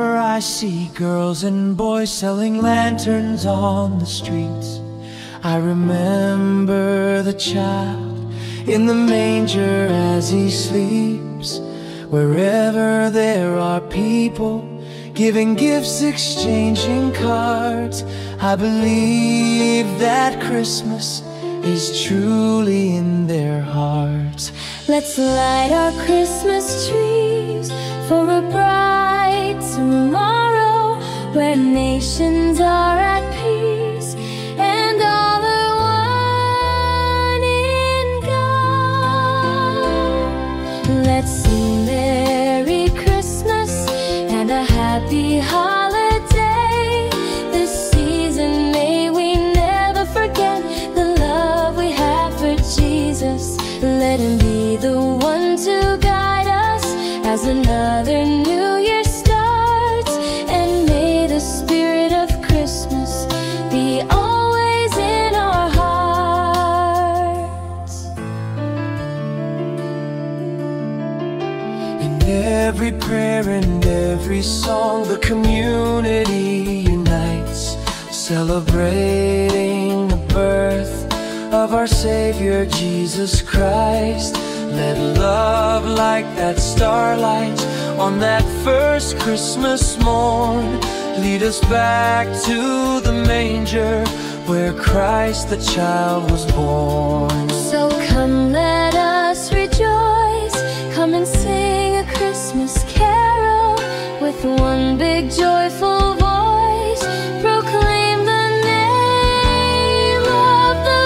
Whenever I see girls and boys selling lanterns on the streets, I remember the child in the manger as he sleeps. Wherever there are people giving gifts, exchanging cards, I believe that Christmas is truly in their hearts. Let's light our Christmas trees for a bright tomorrow, where nations are at peace and all are one in God. Let's sing Merry Christmas and a Happy Holiday. This season may we never forget the love we have for Jesus. Let Him be the one to guide us as another new year starts, and may the spirit of Christmas be always in our hearts. In every prayer and every song, the community unites, celebrating the birth of our Savior Jesus Christ. Let love like that starlight on that first Christmas morn lead us back to the manger where Christ the child was born. So come, let us rejoice, come and sing a Christmas carol with one big joyful voice. Proclaim the name of the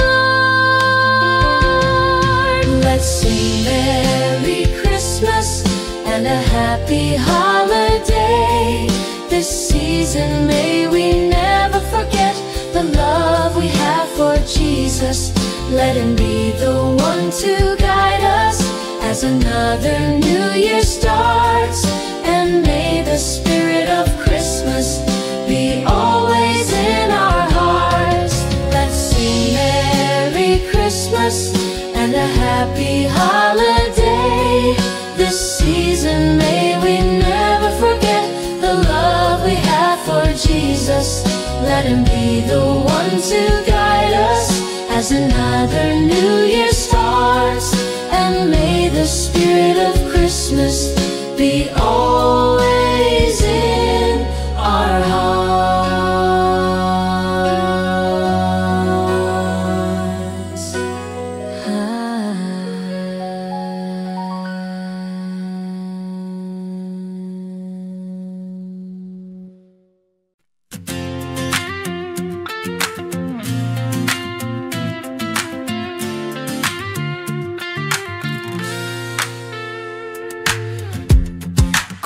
Lord. Let's sing Merry Christmas and a Happy Holiday. This season may we never forget the love we have for Jesus. Let Him be the one to guide us as another new year starts, and may the spirit of Christmas be always in our hearts. Let's sing Merry Christmas and a Happy Holiday. This season may we never forget the love we have for Jesus. Let Him be the one to guide us as another new year starts, and may the spirit of Christmas be always in our hearts.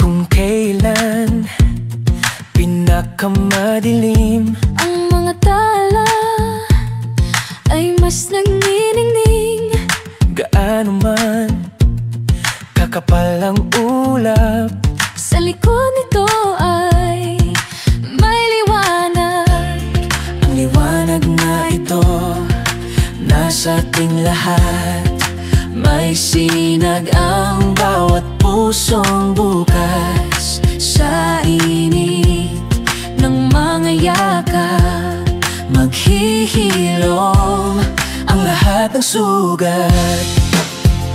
Kung kailan pinakamadilim Ang mga tala ay mas nagniningning, gaano man kakapal ang ulap, sa likod nito ay may liwanag. ang liwanag na ito nasa ating lahat. May sinag ang bawat pusong bukas sa init ng mga yakap. Maghihilom ang lahat ng sugat.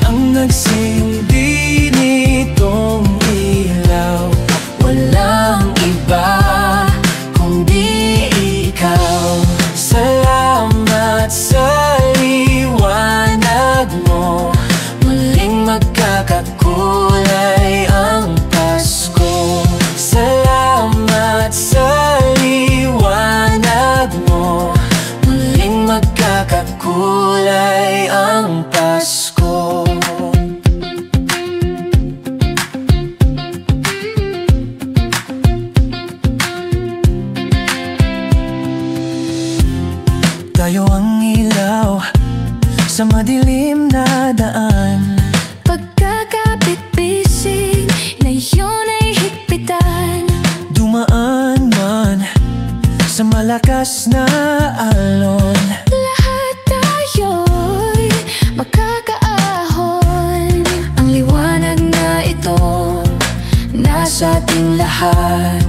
Ang nagsindi nitong ilaw, walang iba kundi ikaw. Salamat sa liwanag mo, muling magkakakulay ang Pasko. Salamat sa liwanag mo, muling magkakakulay ang Pasko. Tayo ang ilaw sa madilim na daan. Pagkakapit-bisig na yun ay higpitan. Dumaan man sa malakas na alon, Lahat tayo'y makakaahon. Ang liwanag na ito nasa ating lahat.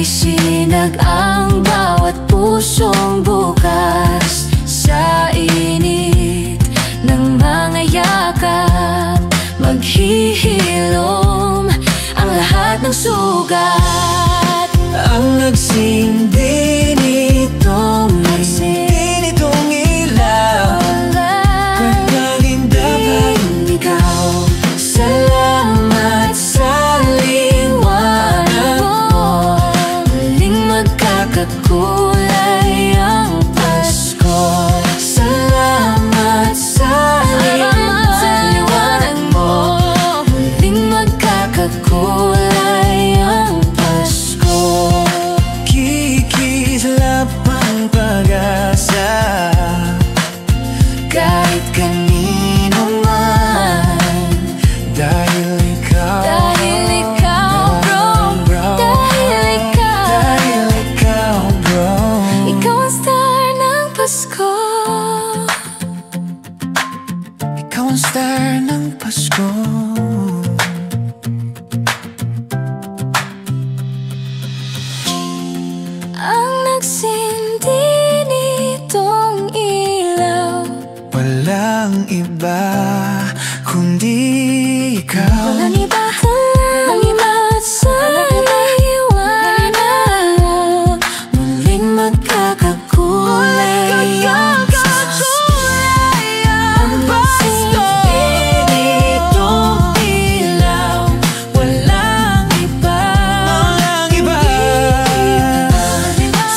Isinag ang bawat pusong bukas sa init ng mga yakap. Maghihilom ang lahat ng sugat. Ang nagsindi nitong ilaw, kanyang dapat ikaw. Salamat sa liwanag mo. Muling magkakakulay ang Pasko. Salamat sa liwanag mo. Muling magkakakulay ang Pasko. Kikislap ang pag-asa kahit kanino man, dahil ikaw, bro, dahil ikaw, bro. ikaw ang star ng Pasko. Ikaw ang star ng Pasko. Ang nagsindi nitong ilaw, Walang iba kundi ikaw. walang iba. Salamat sa liwanag mo. Muling magkakakulay ang Pasko. Ang nagsindi nitong ilaw, walang iba.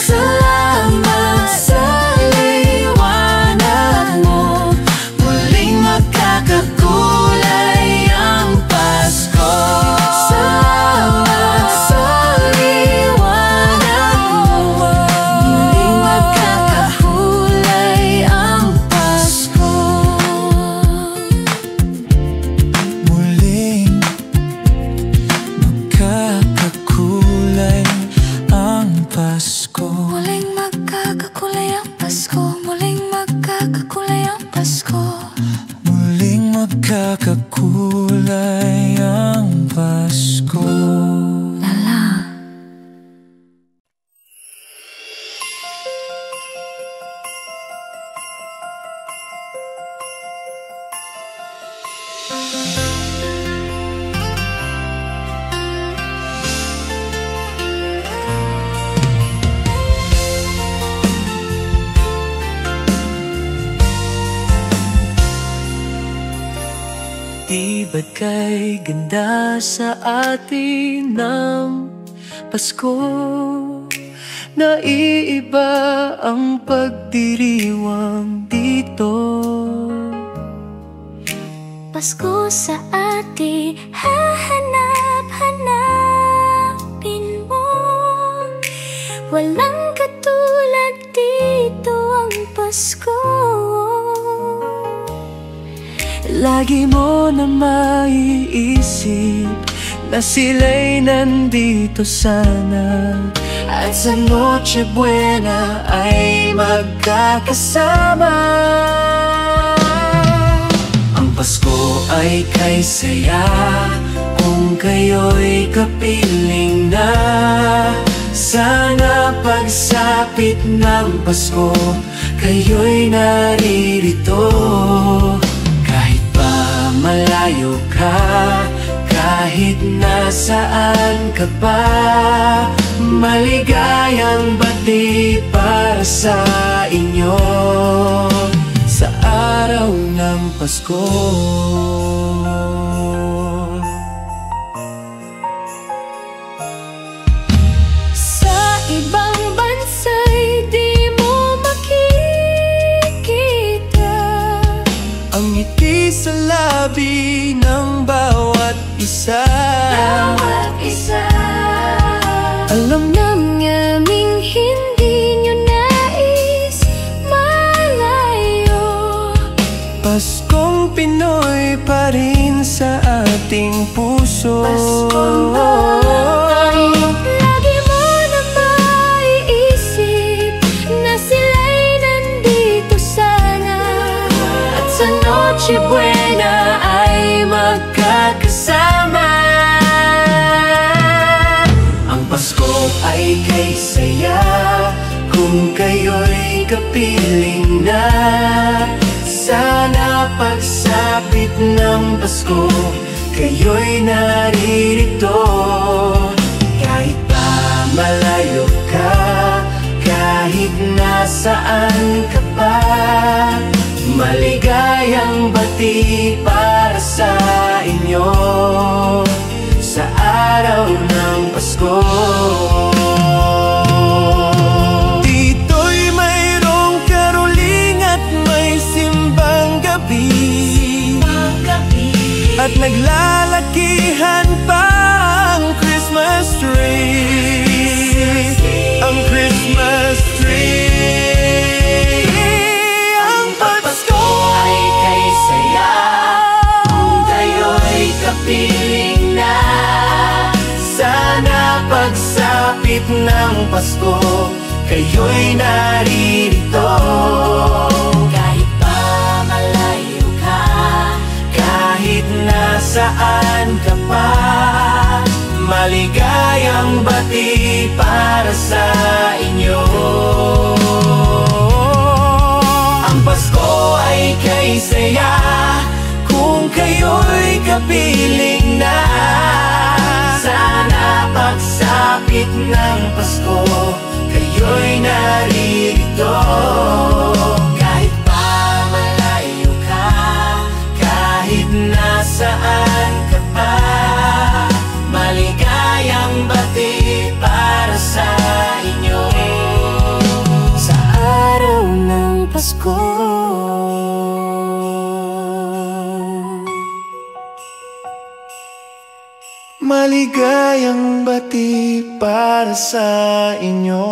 Salamat sa liwanag mo. Muling magkakakulay ang Pasko. Salamat sa liwanag mo. Muling magkakakulay ang Pasko. Muling magkakakulay ang Pasko. Muling magkakakulay ang Pasko. Muling magkakakulay ang Pasko. Muling magkakakulay ang Pasko. Lala. Di ba't kay ganda sa atin ng Pasko? Naiiba ang pagdiriwang dito. Pasko sa atin, hahanap-hanapin mo. Walang katulad dito ang Pasko. Lagi mo na maiisip na sila'y nandito sana, at sa Noche Buena ay magkakasama. Ang Pasko ay kay saya kung kayo'y kapiling na. Sana pagsapit ng Pasko, kayo'y naririto. Kahit pa malayo ka, kahit nasaan ka pa, maligayang bati para sa inyo sa araw ng Pasko. Sa ibang bansa'y di mo makikita Ang ngiti sa labi ng bawat isa. Alam naming hindi nyo nais malayo. Paskong Pinoy pa rin sa ating puso. Lagi mo na maiisip na sila'y nandito sana, at sa Noche Buena ay magkakasama. Ang Pasko ay ay kay saya kung kayo'y kapiling na. Sana pagsapit ng Pasko, kayo'y naririto. Kahit pa malayo ka, kahit nasaan ka pa, maligayang bati para sa inyo sa araw ng Pasko. Dito'y mayroong karoling at may simbang gabi, at naglalakihan pa ang Christmas tree, ang Christmas tree. Ang Pasko ay kay saya kung kayo'y kapiling na. Sana pagsapit ng Pasko, kayo'y naririto. Kahit pa malayo ka, kahit nasaan ka pa, maligayang bati para sa inyo. Ang Pasko ay kay saya kung kayo'y kapiling na. Sana pagsapit ng Pasko, kayo'y naririto. Kahit pa malayo ka, kahit nasaan ka pa, maligayang bati para sa inyo sa araw ng Pasko. Maligayang bati para sa inyo.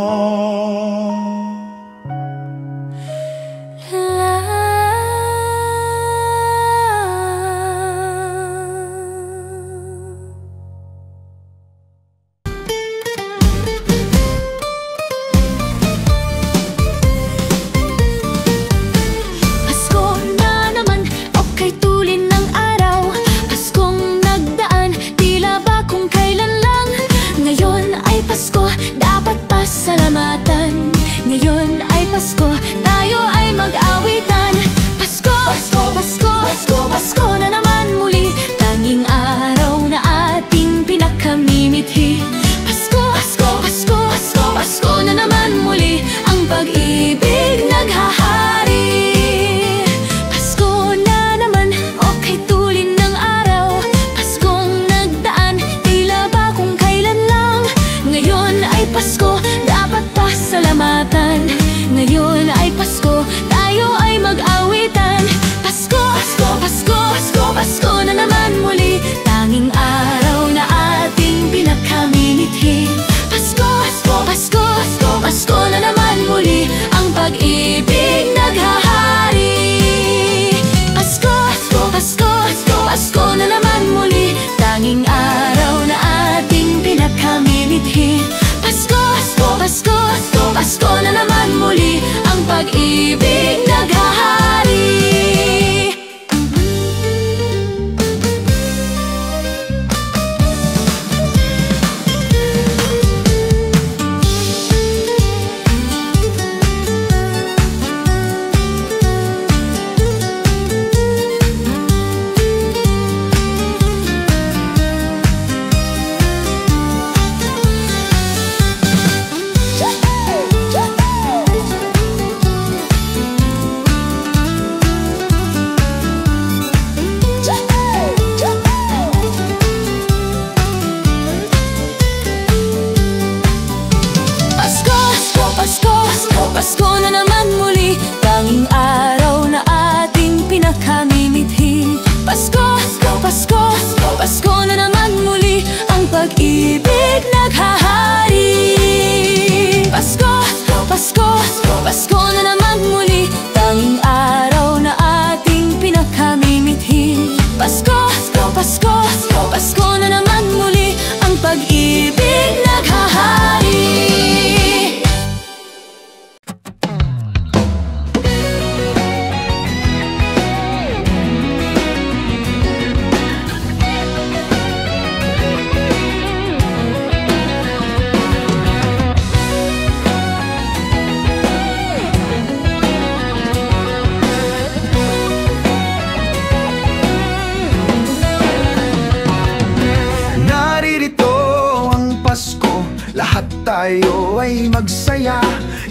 lahat tayo ay magsaya.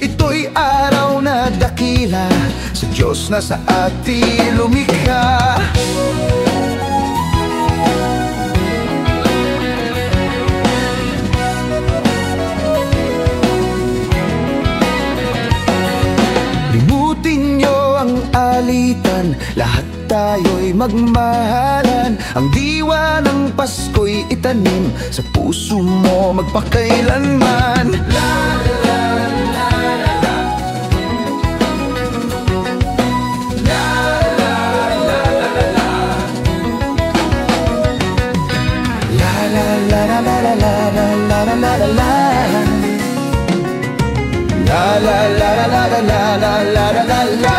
Ito'y araw na dakila sa Diyos na sa atin lumikha. Limutin nyo ang alitan, lahat tayo'y magmahalan. Ang diwa ng Pasko'y itanim sa puso mo magpakailanman. La la la la la, la la la la la, la la la la la la la la la la la la. La la la la la la la la la la la.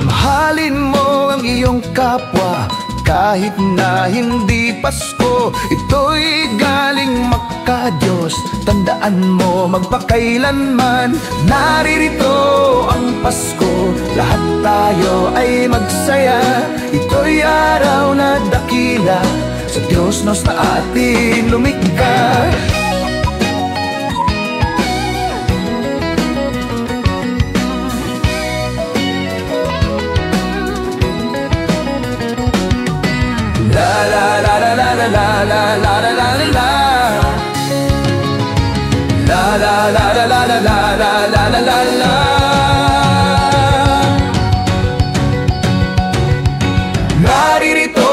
Mahalin mo ang iyong kapwa kahit na hindi Pasko. Ito'y galing maka-Diyos, tandaan mo magpakailanman. Naririto ang Pasko, lahat tayo ay magsaya. Ito'y araw na dakila sa Diyos na atin lumikha. La la la la la la la la la la la la, la la la la la la la la la la la. Naririto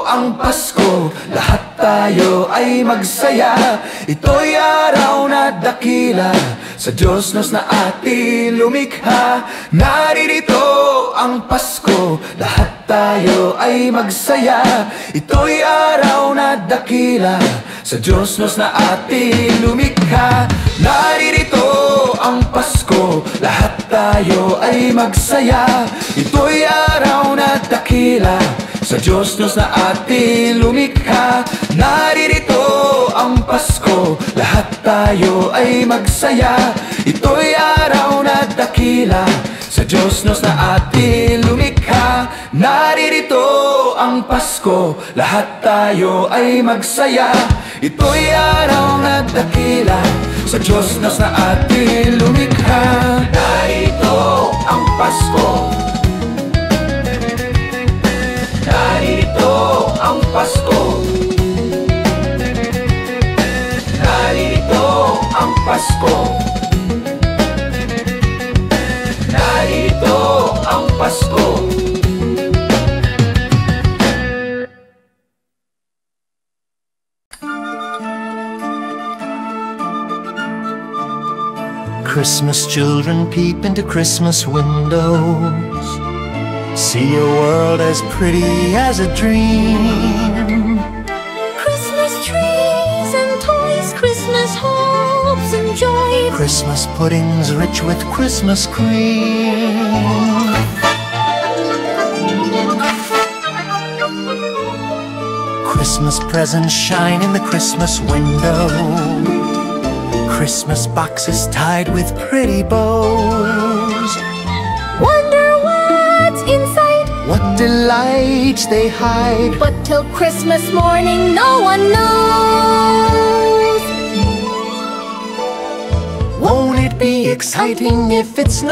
ang Pasko, lahat tayo ay magsaya. Ito'y araw na dakila sa Diyos na atin lumikha. Naririto ang Pasko, lahat tayo ay magsaya. Ito'y araw na dakila sa Diyos na atin lumikha. Naririto ang Pasko, lahat tayo ay magsaya. Ito'y araw na dakila sa Diyos na atin lumikha. Naririto ang Pasko, lahat tayo ay magsaya. Ito'y araw na dakila sa Diyos na atin lumikha. Naririto ang Pasko, lahat tayo ay magsaya. Ito'y araw na dakila sa Diyos na atin lumikha. Narito ang Pasko, narito ang Pasko, narito ang Pasko, narito ang Pasko. Christmas children peep into Christmas windows, see a world as pretty as a dream. Christmas trees and toys, Christmas hopes and joy. Christmas puddings rich with Christmas cream. Christmas presents shine in the Christmas window, Christmas boxes tied with pretty bows. Wonder what's inside, What delights they hide, but till Christmas morning no one knows. won't it be exciting if it snows?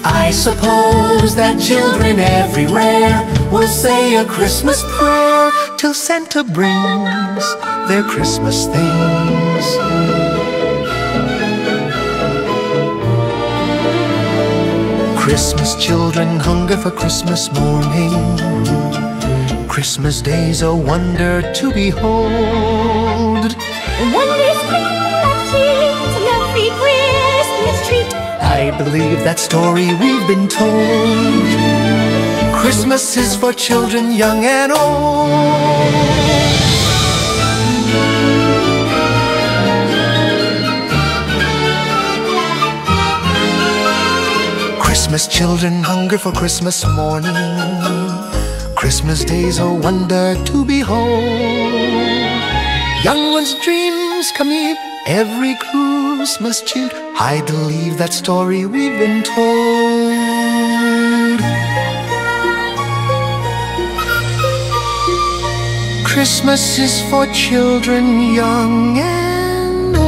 I suppose that children everywhere will say a Christmas prayer till Santa brings their Christmas things. Christmas children hunger for Christmas morning, Christmas day's a wonder to behold. Wonders bring to every Christmas treat. I believe that story we've been told. Christmas is for children young and old. Christmas children hunger for Christmas morning, Christmas day's a wonder to behold. Young ones' dreams come here every Christmas child. I believe that story we've been told. Christmas is for children young and old.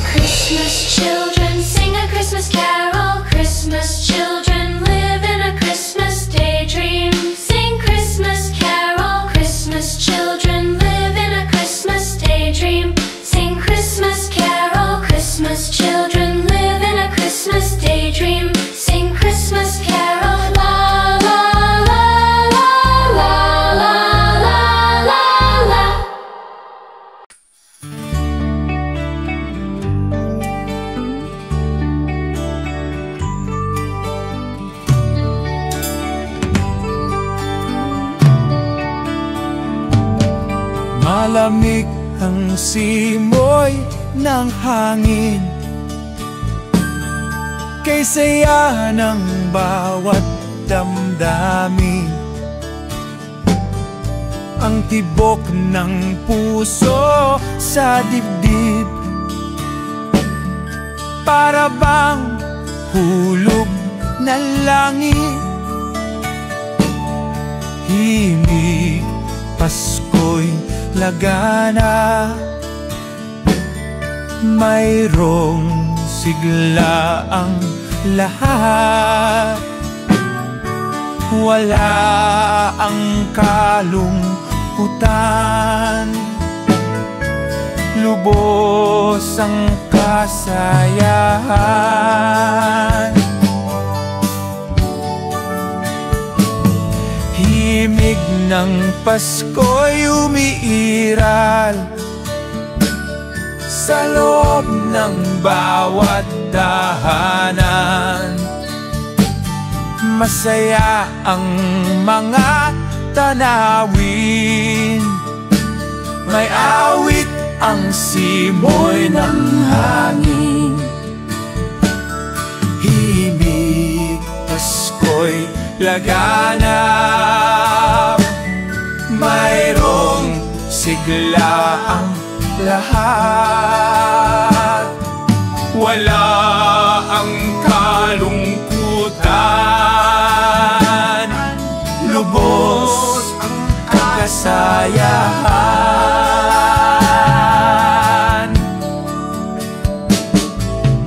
Christmas children sing a Christmas carol. Christmas children live in a Christmas daydream. Sing Christmas carol. Christmas children live in a Christmas daydream. Sing Christmas carol. Christmas children live in a Christmas daydream. Sing Christmas carol. La la la la la la la la la. Malamig ang simoy ng hangin, kay saya ng bawat damdamin. Ang tibok ng puso sa dibdib, para bang hulog na langit. Himig, Pasko'y lagana, mayroong sigla ang lahat. Wala ang kalungkutan, lubos ang kasayahan. Himig ng Pasko'y umiiral sa loob ng bawat tahanan. Masaya ang mga tanawin, may awit ang simoy ng hangin. Himig, Pasko'y laganap, mayroong sigla ang lahat. Wala ang kalungkutan, lubos ang kasayahan.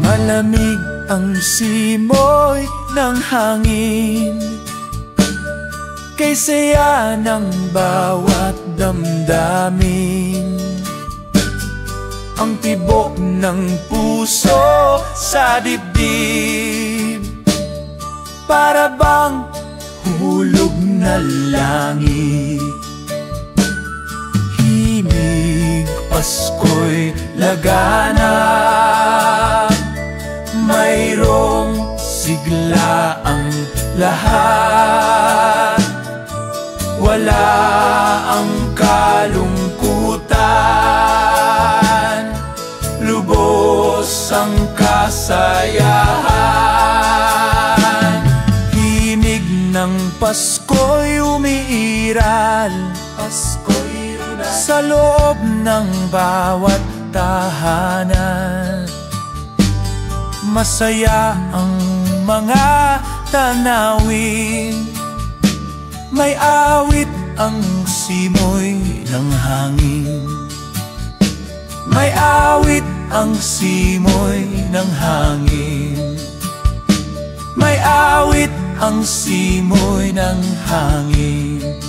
Malamig ang simoy ng hangin, kay saya ng bawat damdamin. Ang tibok ng puso sa dibdib, para bang hulog na langit. Himig, Pasko'y laganap, mayroong sigla ang lahat. Wala ang kalungkutan, lubos ang kasayahan. Himig ng Pasko'y umiiral, sa loob ng bawat tahanan. Masaya ang mga tanawin, may awit ang simoy ng hangin. May awit ang simoy ng hangin. May awit ang simoy ng hangin.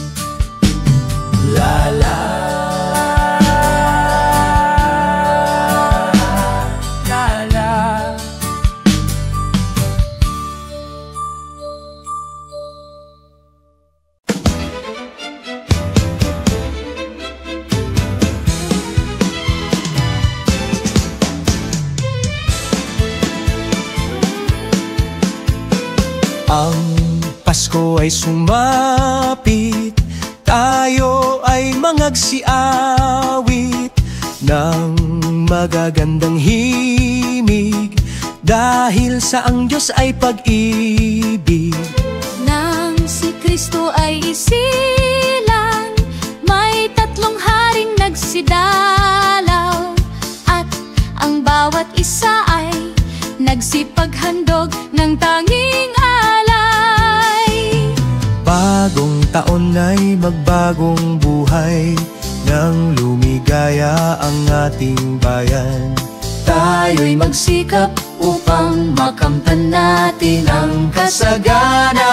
La la la la. Ang Pasko ay sumapit, tayo ay mangagsiawit ng magagandang himig, dahil sa ang Diyos ay pag-ibig. Nang si Kristo ay isilang, nagsidalaw, at ang bawat isa ay nagsipaghandog ng tanging alay. Bagong taon ay magbagong buhay, nang lumigaya ang ating bayan. Tayo'y magsikap upang makamtan natin ang kasaganaan.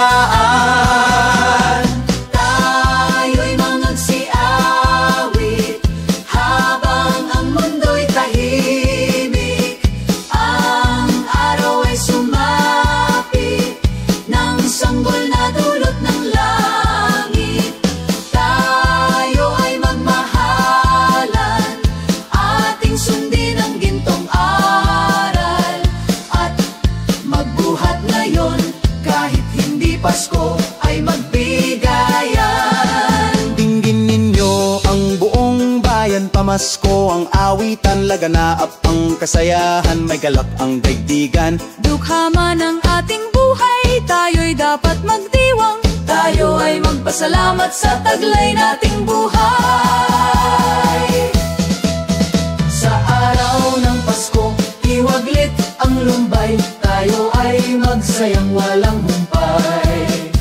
Tayo'y mangagsiawit habang ang mundo'y tahimik. Ang araw ay sumapit ng sanggol na dulot ng langit. Tayo ay magmahalan, ating sundin ang gintong aral, at magbuhat ngayon kahit hindi Pasko ay magbigayan. Dinggin ninyo ang buong bayan, pamasko ang awitan, laganaap ang kasayahan, may galak ang daigdigan. Dukha man ang ating buhay, tayo'y dapat magdiwang. Tayo ay magpasalamat sa taglay nating buhay. Sa araw ng Pasko, iwaglit ang lumbay, tayo ay magsayang walang humpay.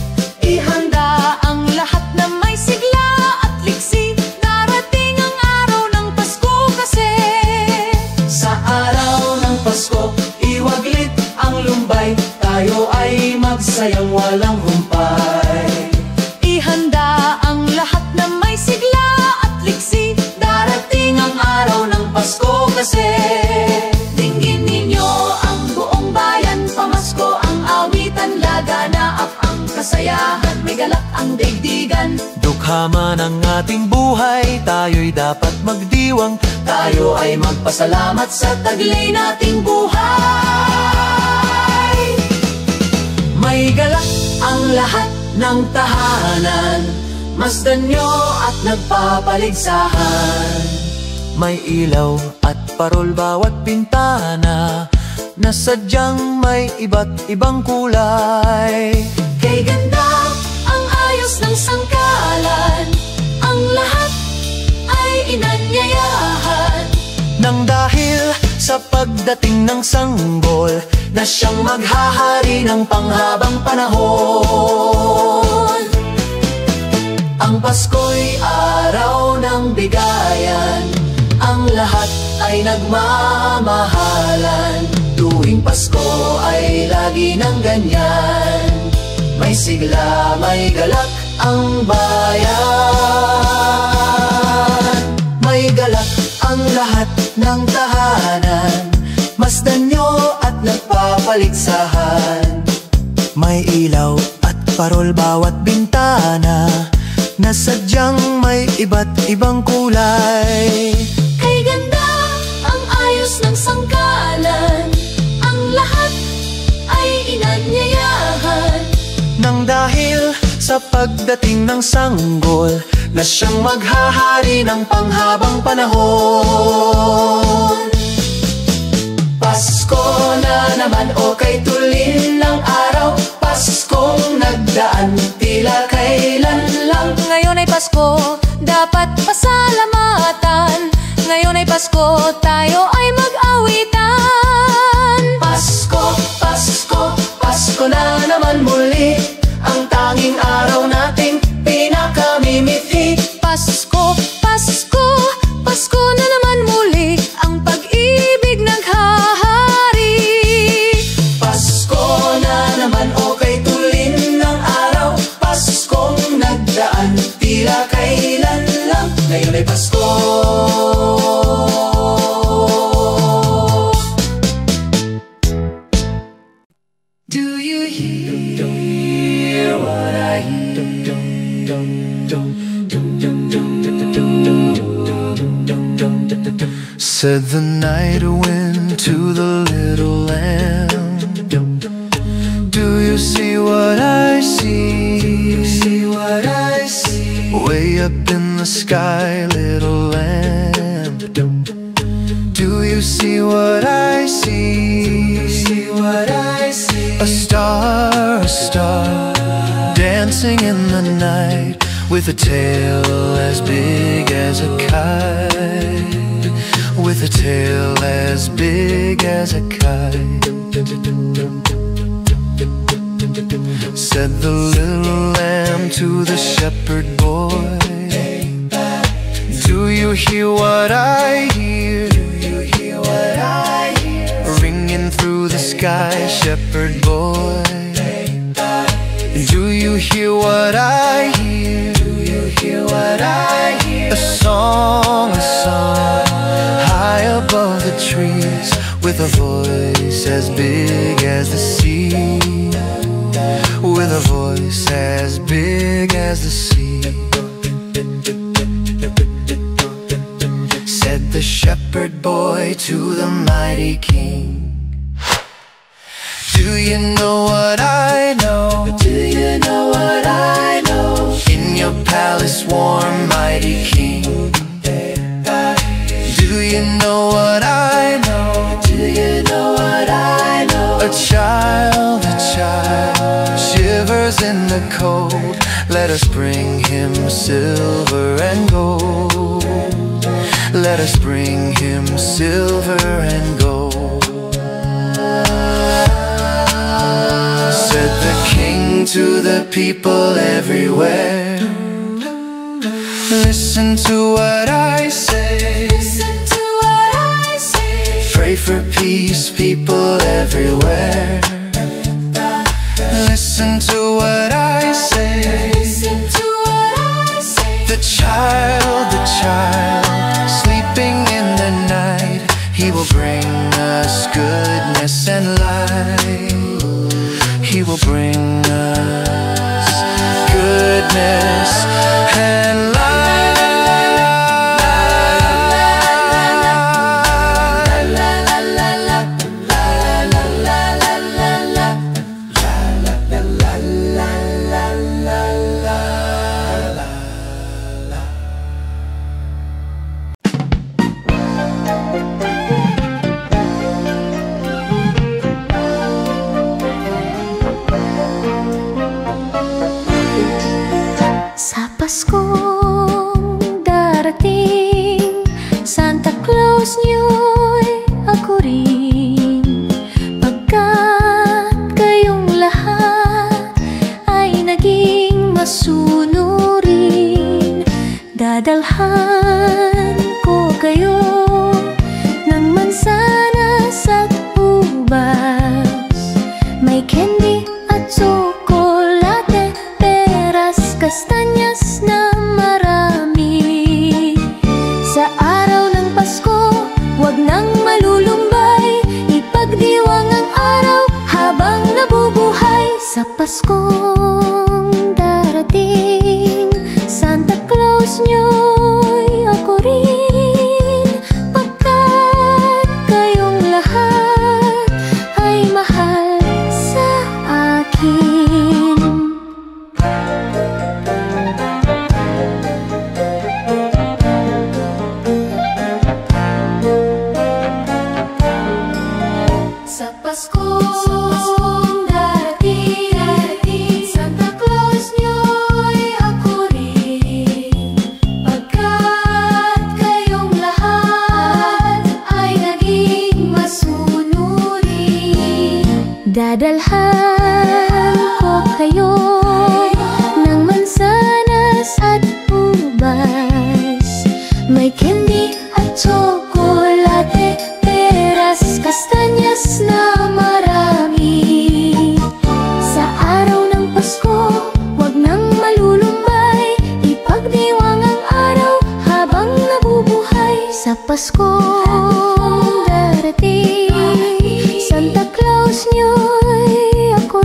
Ihanda ang lahat na may sigla at liksi, darating ang araw ng Pasko kasi. Sa araw ng Pasko, iwaglit ang lumbay, tayo ay magsayang walang humpay. Ihanda ang lahat na may sigla at liksi, darating ang araw ng Pasko kasi. Dinggin ninyo ang buong bayan, pamasko ang awitan, laganaap ang kasayahan, may galak ang daigdigan. Dukha man ang ating buhay, tayo'y dapat magdiwang. Tayo ay magpasalamat sa taglay nating buhay. May galak ang lahat ng tahanan, masdan nyo at nagpapaligsahan. May ilaw at parol bawat bintana, na sadyang may iba't ibang kulay. Kay ganda ang ayos ng sangkalan, ang lahat ay inanyayahan. Nang dahil sa pagdating ng sanggol, na siyang maghahari ng panghabang panahon. Ang Pasko'y araw ng bigayan, ang lahat ay nagmamahalan. Tuwing Pasko ay lagi ng ganyan, may sigla, may galak ang bayan. May galak ang lahat ng tahanan, masdan nyo at nagpapaligsahan. May ilaw at parol bawat bintana, na sadyang may iba't ibang kulay. Kay ganda ang ayos ng sangkalan, ang lahat ay inanyayahan. Nang dahil sa pagdating ng sanggol, na siyang maghahari ng panghabang panahon. Pasko na naman, o kay tulin ng araw, Paskong nagdaan, tila kailan lang. Ngayon ay Pasko, dapat pasalamatan. Ngayon ay Pasko, tayo ay mag-awitan. Pasko, Pasko, Pasko na naman muli, ang tanging araw nating pinakamimithi. Pasko, Pasko, Pasko na naman muli, ang pag-ibig naghahari. Pasko na naman, o kay tulin ng araw, Paskong nagdaan, tila kailan lang. Ngayon ay Pasko. Do you hear what I hear? Said the night wind to the little lamb, do you see what I see? Do you see what I see? Way up in the sky, little lamb, do you see what I see? Do you see what I see? A star dancing in the night, with a tail as big as a kite, with a tail as big as a kite. Said the little lamb to the shepherd boy, do you hear what I hear? Do you hear what I hear? Ringing through the sky, shepherd boy. Do you hear what I hear? Do you hear what I hear? A song high above the trees, with a voice as big as the sea, with a voice as big as the sea. Said the shepherd boy to the mighty king, do you know what I know? Do you know what I know? In your palace warm, mighty king. Do you know what I know? Do you know what I know? A child shivers in the cold. Let us bring him silver and gold. Let us bring him silver and gold. Said the king to the people everywhere, listen to what I say. Listen to what I say. Pray for peace, people everywhere. Listen to what I say. Listen to what I say. The child, sleeping in the night, he will bring us goodness and light. He will bring us goodness and light. Sa Paskong darating, Santa Claus niyo'y ako rin. Pagkat kayong lahat ay naging masunurin, dadalhan ko kayo ng mansanas at ubas. May candy at tsokolate, peras, kastanyas na marami. Sa araw ng Pasko, wag nang malulumbay, ipagdiwang ang araw habang nabubuhay. Sa Paskong darating, Santa Claus niyo'y ako rin. Pagkat kayong lahat ay mahal sa akin. Sa Paskong darating, Santa Claus niyo'y ako rin. Pagkat kayong lahat ay naging masunurin, dadalhan ko kayo ng mansanas at ubas. May candy at tsokolate, peras, kastanyas na marami. Sa araw ng Pasko, wag nang malulumbay, ipagdiwang ang araw habang nabubuhay. Sa Paskong darating, Santa Claus niyo'y ako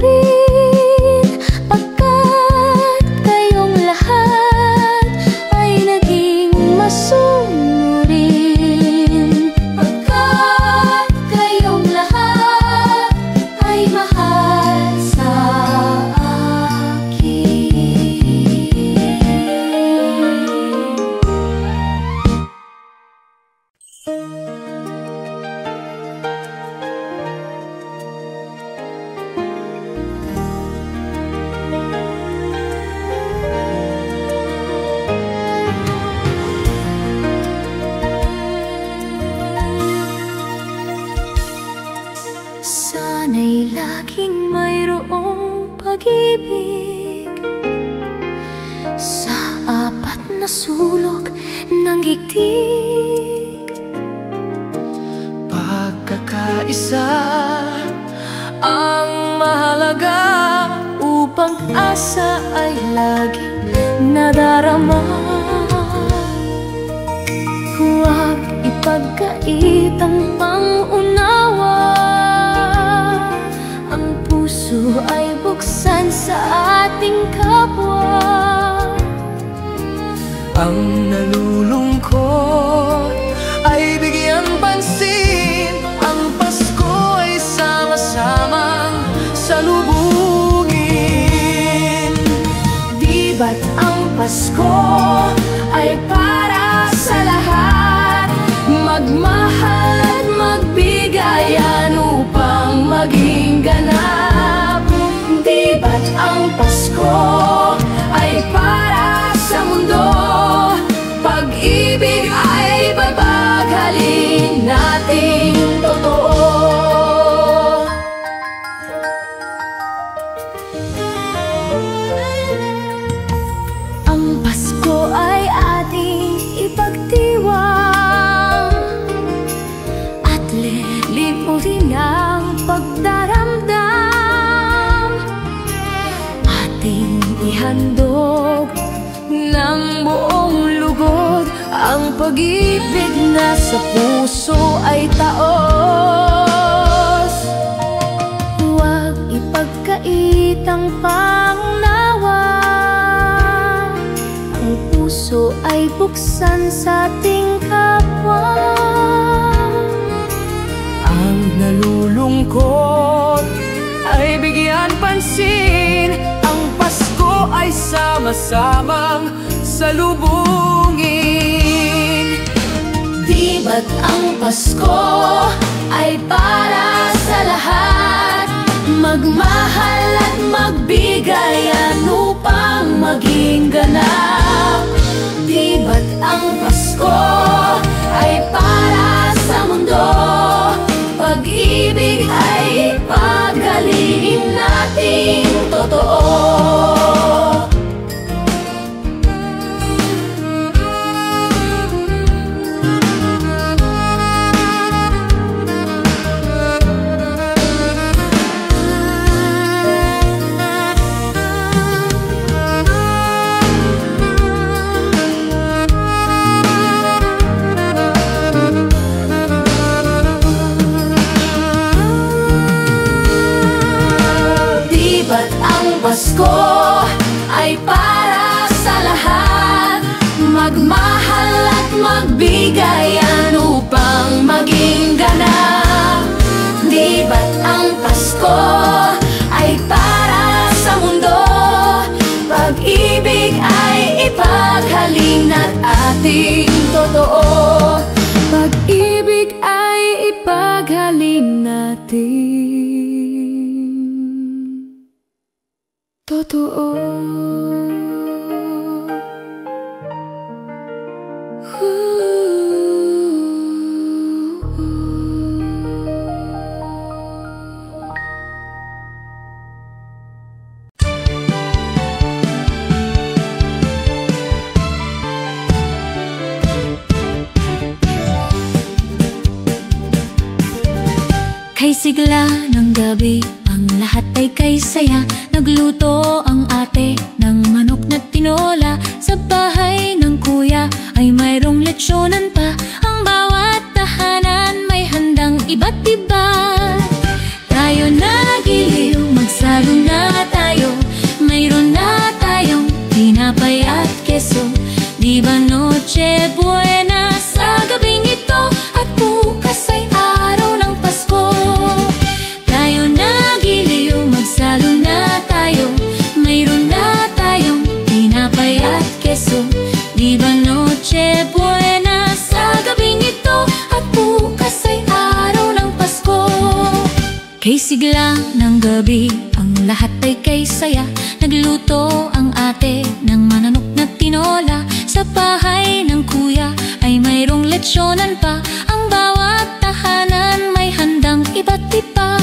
sana'y laging mayroong pag-ibig sa apat na sulok ng gigdig. Pagkakaisa ang mahalaga upang asa ay laging nadarama. Huwag ipagkait ang pangunawa, ang puso ay buksan sa ating kapwa. Ang nalulungkot ay bigyan pansin, ang Pasko ay sama-samang salubungin. Di ba't ang Pasko ay para sa lahat? Magmahal at magbigayan upang maging ganap. Di ba't ang Pasko ay para sa mundo? Pag-ibig ay babaghalin nating totoo. Ang Pasko ay ating ipagdiwang at lilimutin ang pagdaramdam. Ating ihandog ng buong lugod ang pag-ibig na sa puso ay taos. Huwag ipagkait ang pangunawa, ang puso ay buksan sa ating kapwa. Ang nalulungkot ay bigyan pansin, ang Pasko ay sama-samang salubungin. Di ba't ang Pasko ay para sa lahat? Magmahal at magbigayan upang maging ganap. Di ba't ang Pasko ay para sa mundo? Pag-ibig ay paghalin nating totoo. Pasko ay para sa lahat. Magmahal at magbigayan upang maging ganap. Di ba't ang Pasko ay para sa mundo? Pag-ibig ay ipaghalin at ating totoo. Pag-ibig ay ipaghalin natin totoo. Kay sigla ng gabi, ang lahat ay kay saya. Nagluto ang ate ng manok na tinola. Sa bahay ng kuya ay mayroong lechyonan pa. Ang bawat tahanan may handang iba't iba. Tayo nagiliw, magsalo na tayo. Mayroon na tayong tinapay at keso. Di ba Noche Buena sa gabing ito? At bukas ay araw ng Pasko. Tayo nagiliw, magsalo na tayo. Mayroon na tayong tinapay at keso. Di ba Noche Buena sa gabing ito? At bukas ay araw ng Pasko. Kay sigla ng gabi, ang lahat ay kay saya. Nagluto ang ate ng mananok na tinola. Sa bahay ng kuya ay mayroong lechyonan pa. Ang bawat tahanan may handang iba't iba.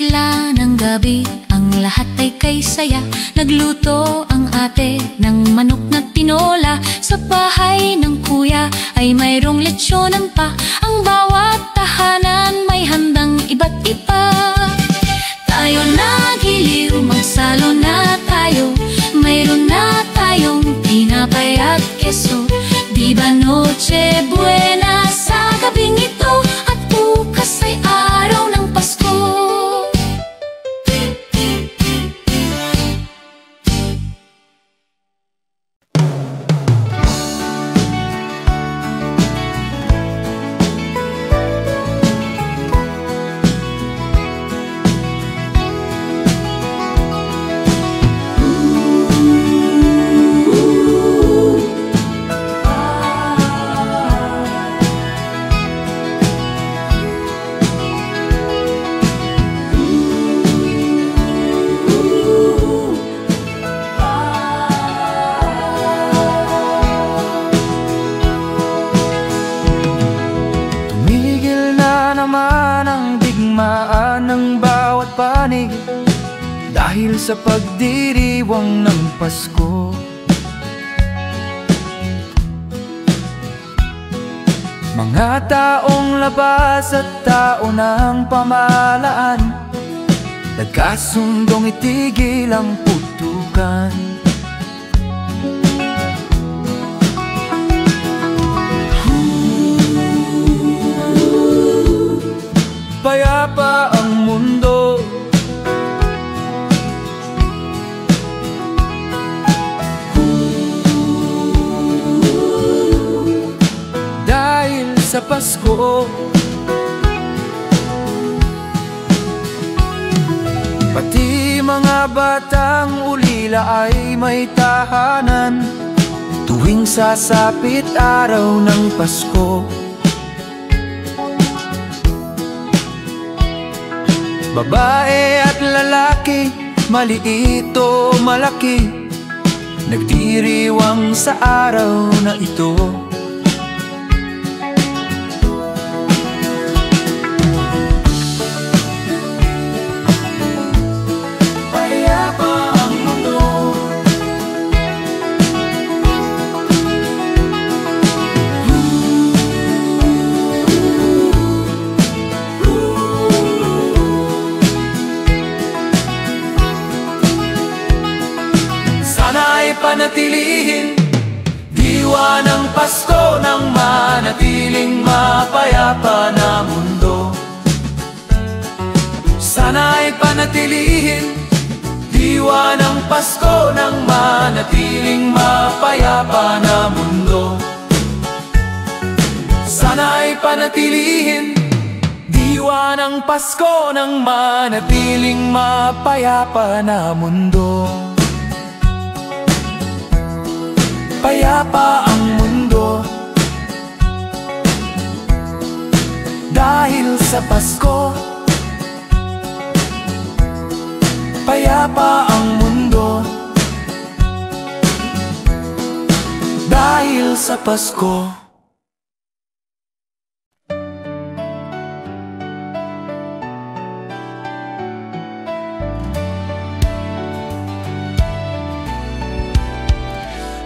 sigla ng gabi, ang lahat ay kay saya. Nagluto ang ate ng manok na tinola. Sa bahay ng kuya ay mayroong lechyonan pa. Ang bawat tahanan may handang iba't iba. Tayo nagiliw, magsalo na tayo. Mayroon na tayong tinapay at keso. Di ba Noche Buena sa gabing ito? At bukas ay araw ng Pasko. Dahil sa pagdiriwang ng Pasko, mga taong labas at tao ng pamahalaan nagkasundong itigil ang putukan. Payapa ang mundo, sa Pasko. Pati mga batang ulila ay may tahanan tuwing sasapit araw ng Pasko. Babae at lalaki, maliit o malaki, nagdiriwang sa araw na ito. Panatilihin diwa ng Pasko nang manatiling mapayapa na mundo. Sana'y panatilihin diwa ng Pasko nang manatiling mapayapa na mundo. Sana'y panatilihin diwa ng Pasko nang manatiling mapayapa na mundo. Payapa ang mundo dahil sa Pasko. Payapa ang mundo dahil sa Pasko.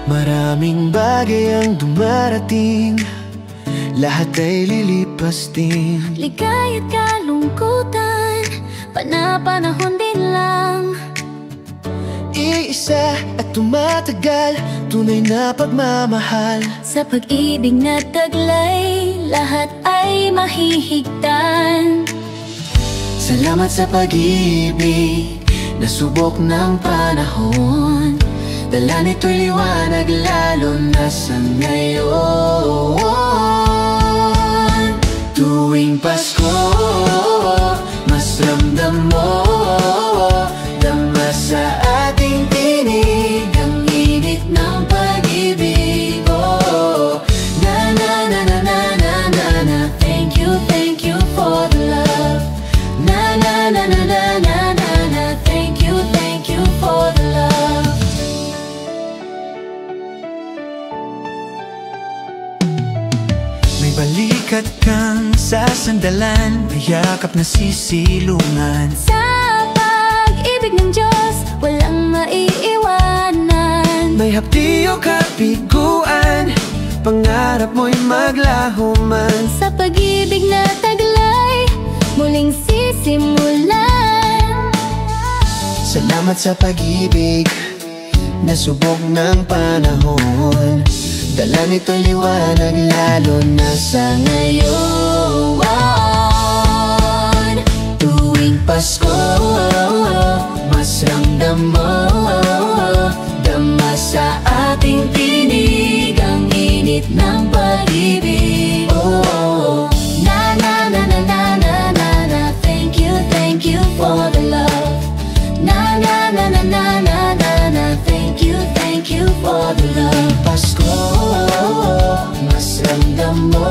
Maraming bagay ang dumarating, lahat ay lilipas din. Ligay at kalungkutan, panapanahon din lang. Iisa at tumatagal, tunay na pagmamahal. Sa pag-ibig na taglay, lahat ay mahihigtan. Salamat sa pag-ibig, nasubok ng panahon. Dala nito'y liwanag lalo na sa ngayon. Tuwing Pasko, mas ramdam mo, dama sa ating tinig ang init ng pag-ibig. Oh, na na na na na na na na. Thank you for the love. Na na na na na na na na. Thank you for the love. Balikat kang sasandalan, may yakap na sisilungan. hapdi o kabiguan, pangarap mo'y maglaho man. Sa pag-ibig na taglay, muling sisimulan. Salamat sa pag-ibig, nasubok ng panahon. Dala nito liwanag lalo na sa ngayon. Tuwing Pasko, mas ramdam mo, dama sa ating tinig ang init ng pag-ibig. Oh, Na na na na na na na na, thank you for the love. Na na na na na na na na, thank you for the love. Pasko, mas ramdam mo,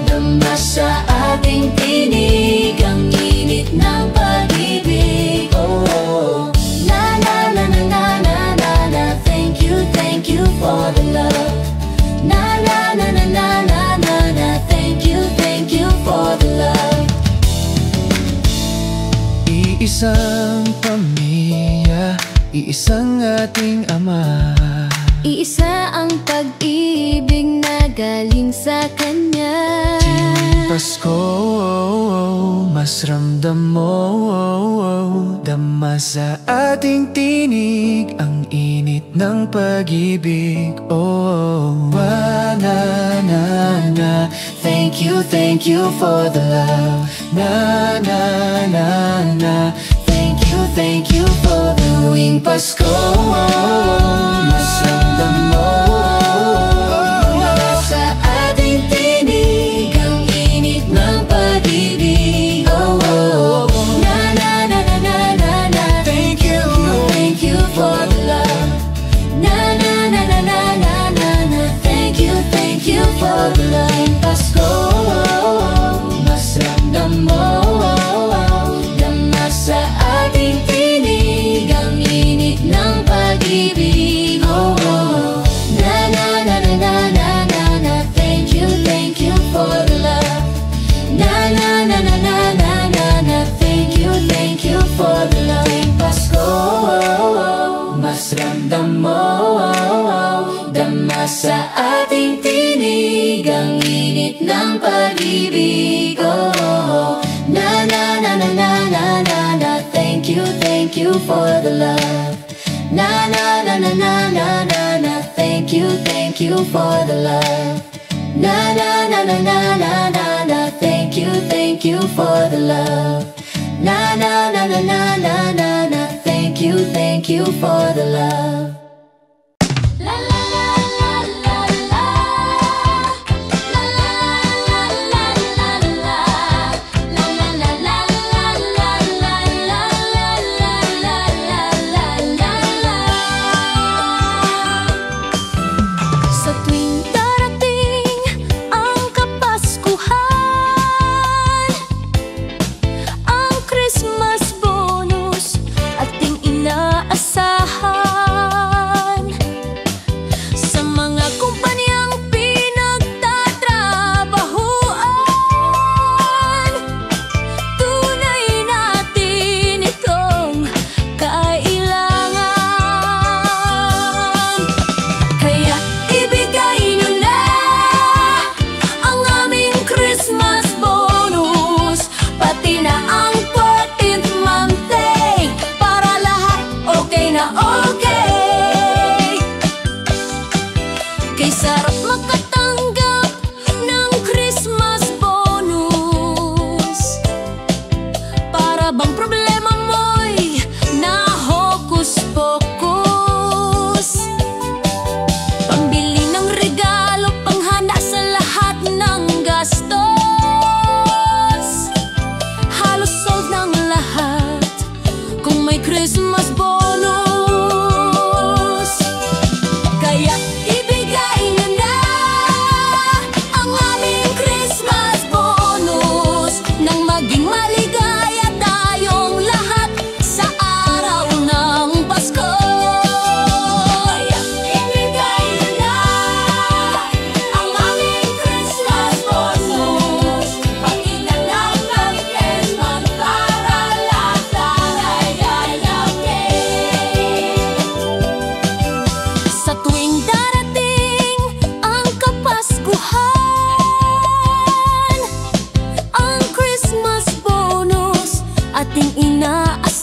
dama sa ating tinig ang init ng pag-ibig. Oh, Na na na na na na na na, thank you for the love. Na na na na na na na na, thank you for the love. Iisang pamilya, iisang ating Ama. Iisa ang pag-ibig na galing sa Kanya. Pasko, mas ramdam mo, dama sa ating tinig ang init ng pag-ibig. Oh, na na na, thank you for the love. Na na na na, thank you for the tuwing Pasko, mas ramdam mo, dama sa ating tinig ang init ng pag-ibig. Oh, Na na na na na na na, thank you for the love. Na na na na na na na na, thank you for the love. Pasko, mas ramdam mo, dama sa ating tinig ang init ng pag-ibig. Oh, Na na na na na na na na, thank you for the love. Na na na na na na na na, thank you for the love. Pasko, mas ramdam mo, dama sa ating tinig ang init ng pag-ibig. Oh, Na na na na na na na na, thank you for the love. Na na na na na na na na, thank you for the love. Na na na na na na na na, thank you for the love. Na na na na na na na na, thank you for the love. La la la la la la, la la la la la la, la la la la la la la, la la la la la. Sa tuwing darating ang Kapaskuhan, ang Christmas bonus ating inaasahan. Sa mga kumpanyang pinagtatrabahuan, tunay natin itong kailangan. Kaya ibigay nyo na ang aming Christmas bonus, pati na ang 14th month pay, para lahat okay na okay. Kay sarap makatanggap ng Christmas bonus, para bang problema mo'y na-hokus-pokus. Pambili ng regalo, panghanda sa lahat ng gastos, halos sold ng lahat kung may Christmas bonus. Kaya ibigay nyo na ang aming Christmas bonus, nang maging maligaya tayong lahat sa araw ng Pasko. Kaya ibigay nyo na ang aming Christmas bonus, pati na lang ng Christmas para lahat ay lalaki. inaasahan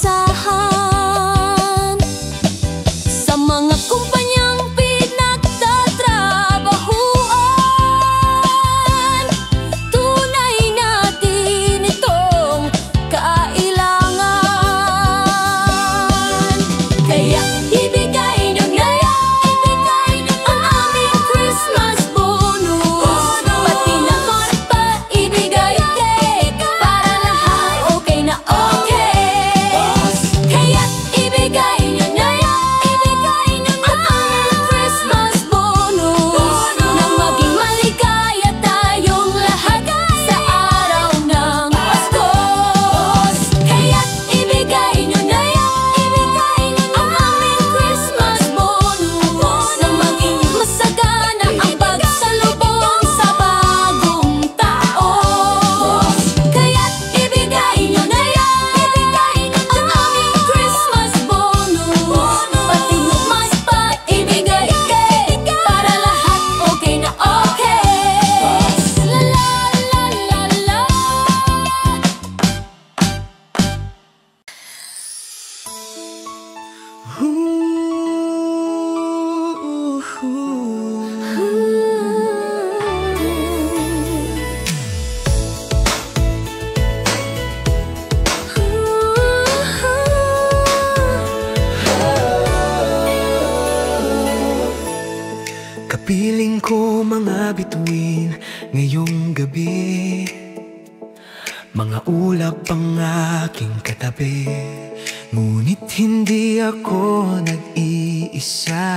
sa mga kumpanyang pinagtatrabahuan. Tunay natin itong kailangan. Kaya ibigay nyo na ang aming Christmas bonus. Pati naman pa ibigay cake para lahat okay na okay. Kaya ibigay nyo na ang aming Christmas bonus, nang maging maligaya tayong lahat sa araw ng Pasko. Kaya ibigay nyo na ang aming Christmas bonus, nang maging masagana ang pagsalubong sa bagong taon. Kaya ibigay nyo na ang aming Christmas bonus, pati naman pa ibigay cake para lahat okay na okay. La la la la la. Kapiling ko mga bituin ngayong gabi, mga ulap ang aking katabi. Ngunit hindi ako nag-iisa,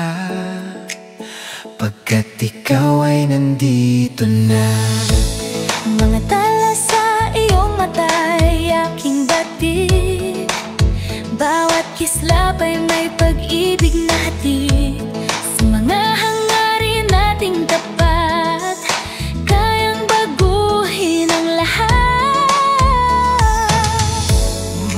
pagkat ikaw ay nandito na. Mga tala sa iyong mata'y aking batid, bawat kislap ay may pag-ibig na hatid. Sa mga hangarin nating tapat, kayang baguhin ang lahat.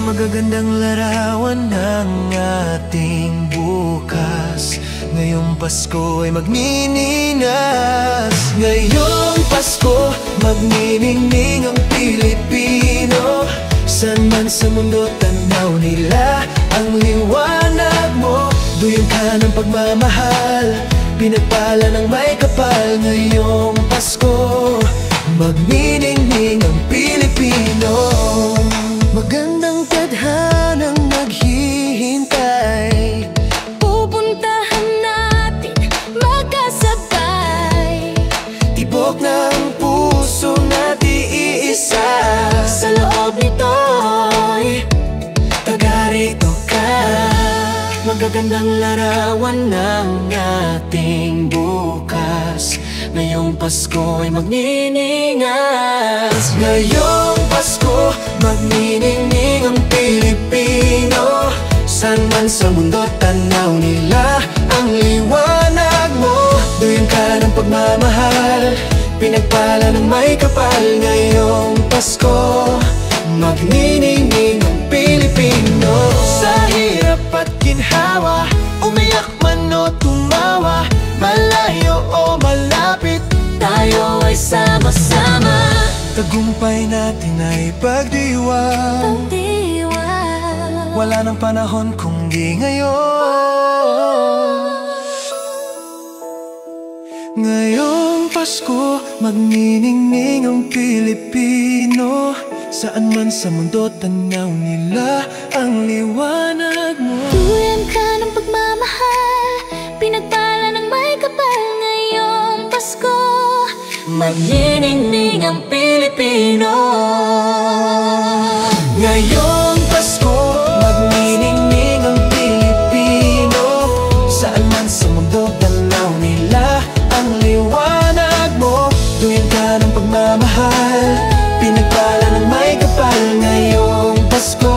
Magagandang larawan ng ating bukas, ngayong Pasko ay magniningas. Ngayong Pasko, magniningning ang Pilipino. Saan man sa mundo tanaw nila ang liwanag mo. Duyan ka ng pagmamahal, pinagpala ng may kapal. Ngayong Pasko, magniningning ang Pilipino. Magandang tadhanang naghihintay, Pupuntahan natin magkasabay, tibok ng puso natin iisa. sa loob nito'y Taga-rito ka. Magagandang larawan ng ating bukas, ngayong Pasko ay magniningas. Ngayong Pasko, magniningning ang Pilipino. Saan man sa mundo tanaw nila ang liwanag mo. Duyan ka ng pagmamahal, pinagpala ng may kapal. Ngayong Pasko, magniningning ang Pilipino. Sa hirap at ginhawa, umiyak man o tumawa, malayo o malapit, tayo ay sama-sama. tagumpay natin ay pagdiwang. Pagdiwang, Wala nang panahon kundi ngayon. Ngayong Pasko, magniningning ang Pilipino. Saan man sa mundo tanaw nila ang liwanag mo. duyan ka ng pagmamahal, pinagpala ng may kapal. Ngayong Pasko, magniningning ang Pilipino. Ngayong Pasko, magniningning ang Pilipino. Saan man sa mundo tanaw nila ang liwanag mo. Duyan ka ng pagmamahal, pinagpala ng may kapal. Ngayong Pasko,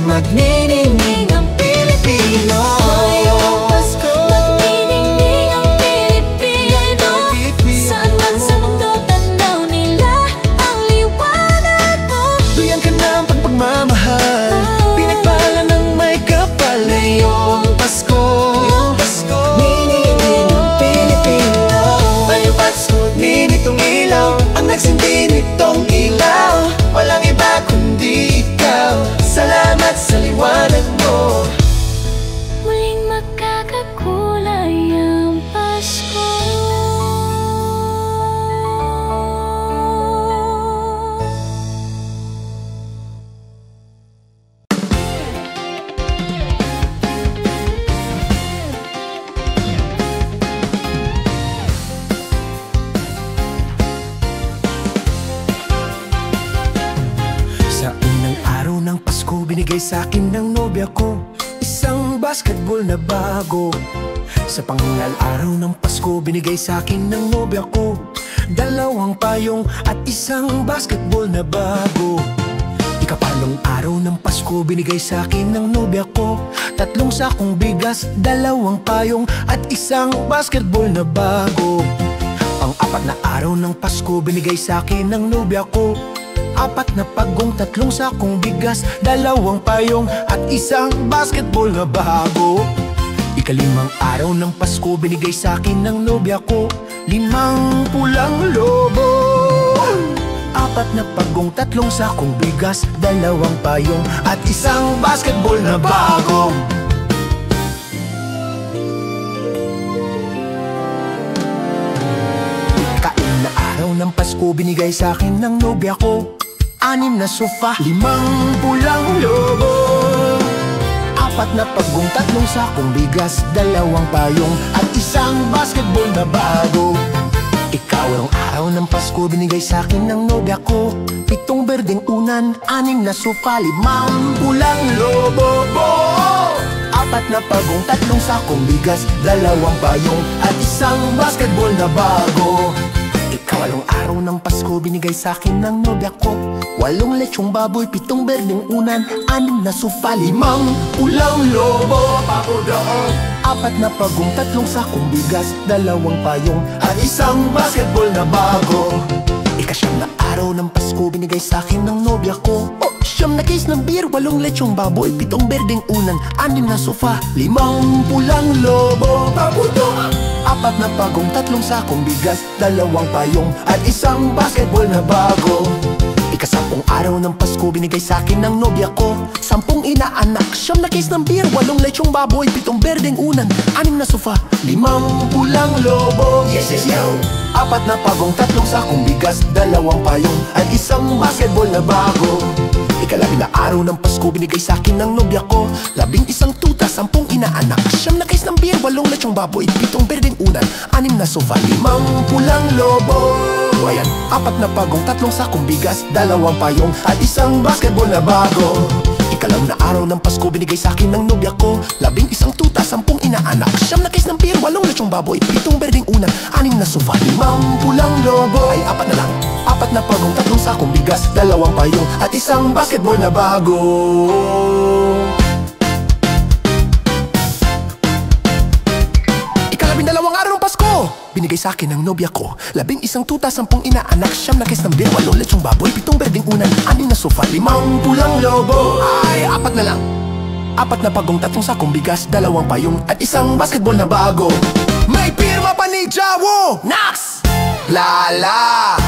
magniningning ang Pilipino. Ngayong Pasko, magniningning ang Pilipino. Saan man sa mundo tanaw nila ang liwanag Pasko binigay sa akin ng nobya ko, isang basketball na bago. Sa pangalan araw ng Pasko binigay sa akin ng nobya ko, dalawang payong at isang basketball na bago. Ikapalong araw ng Pasko binigay sa akin ng nobya ko, tatlong sakong bigas, dalawang payong at isang basketball na bago. Pang-apat na araw ng Pasko binigay sa akin ng nobya ko, apat na pagong, tatlong sakong bigas, dalawang payong at isang basketball na bago. Ikalimang araw ng Pasko binigay sa akin ng nobya ko, limang pulang lobo, apat na pagong, tatlong sakong bigas, dalawang payong at isang basketball na bago. Ikain na araw ng Pasko binigay sa akin ng nobya ko, anim na sofa, limang pulang lobo, apat na pagong, tatlong sakong bigas, dalawang payong at isang basketball na bago. Ikawalong araw ng Pasko binigay sa akin ng nobya ko, pitong berdeng unan, anim na sofa, limang pulang lobo, apat na pagong, tatlong sakong bigas, dalawang payong at isang basketball na bago. Ikawalong araw ng Pasko binigay sa akin ng nobya ko, walong lechong baboy, pitong berdeng unan, anim na sofa, limang pulang lobo, apat na pagong, tatlong sakong bigas, dalawang payong at isang basketball na bago. Ikasyam na araw ng Pasko binigay sa akin ng nobya ko, siyam na case ng beer, walong lechong baboy, pitong berdeng unan, anim na sofa, limang pulang lobo, apat na pagong, tatlong sakong bigas, dalawang payong at isang basketball na bago. Ikasampung araw ng Pasko binigay sa akin ng nobya ko, sampung inaanak, siyam na case ng beer, walong lechong baboy, pitong berdeng unan, anim na sofa, limang pulang lobo, apat na pagong, tatlong sakong bigas, dalawang payong at isang basketball na bago. Ikalabing na araw ng Pasko binigay sa akin ng nobya ko, labing isang tuta, sampung inaanak, siyam na case ng beer, walong lechong baboy, pitong berdeng unan, anim na sofa, limang pulang lobo, ayan, apat na pagong, tatlong sakong bigas, dalawang payong at isang basketball na bago. Ikalam na araw ng Pasko binigay sa akin ng nobya ko, labing isang tuta, sampung inaanak, siyam na case ng beer, walong lechong baboy, pitong berdeng unan, anim na sofa, limang pulang lobo, ay apat na lang, apat na pagong, tatlong sakong bigas, dalawang payong at isang basketball na bago. Ikalabindalawang araw ng Pasko binigay sa akin ng nobya ko, labing isang tuta, sampung inaanak, siyam na case ng beer, walong lechong baboy, pitong berdeng unan, anim na sofa, limang pulang lobo, ay apat na lang, apat na pagong, tatlong sakong bigas, dalawang payong at isang basketball na bago. May pirma pa ni Jawo Nax Lala.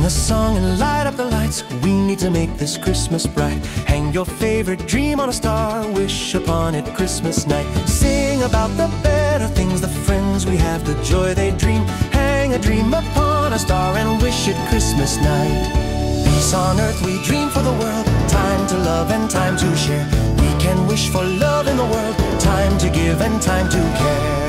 A song and light up the lights. We need to make this Christmas bright. Hang your favorite dream on a star, wish upon it Christmas night. Sing about the better things, the friends we have, the joy they dream. Hang a dream upon a star and wish it Christmas night. Peace on earth we dream for the world, time to love and time to share. We can wish for love in the world, time to give and time to care.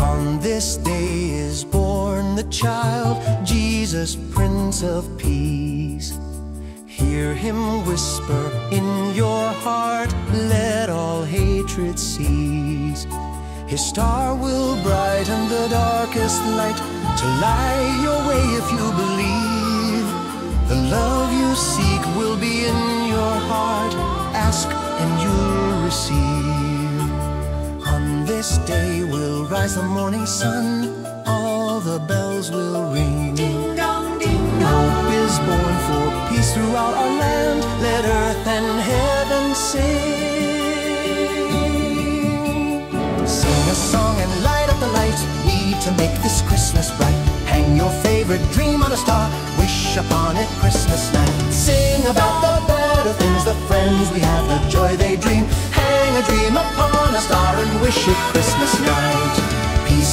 On this day is born the child, Jesus, Prince of Peace. Hear him whisper in your heart, let all hatred cease. His star will brighten the darkest light, to light your way if you believe. The love you seek will be in your heart, ask and you'll receive. On this day will rise the morning sun, all the bells will ring. Ding dong, ding dong. Hope is born for peace throughout our land, let earth and heaven sing. Sing a song and light up the lights, need to make this Christmas bright. Hang your favorite dream on a star, wish upon it Christmas night. Sing about the better things, the friends we have, the joy they dream. Hang a dream upon a star and wish it Christmas night. Peace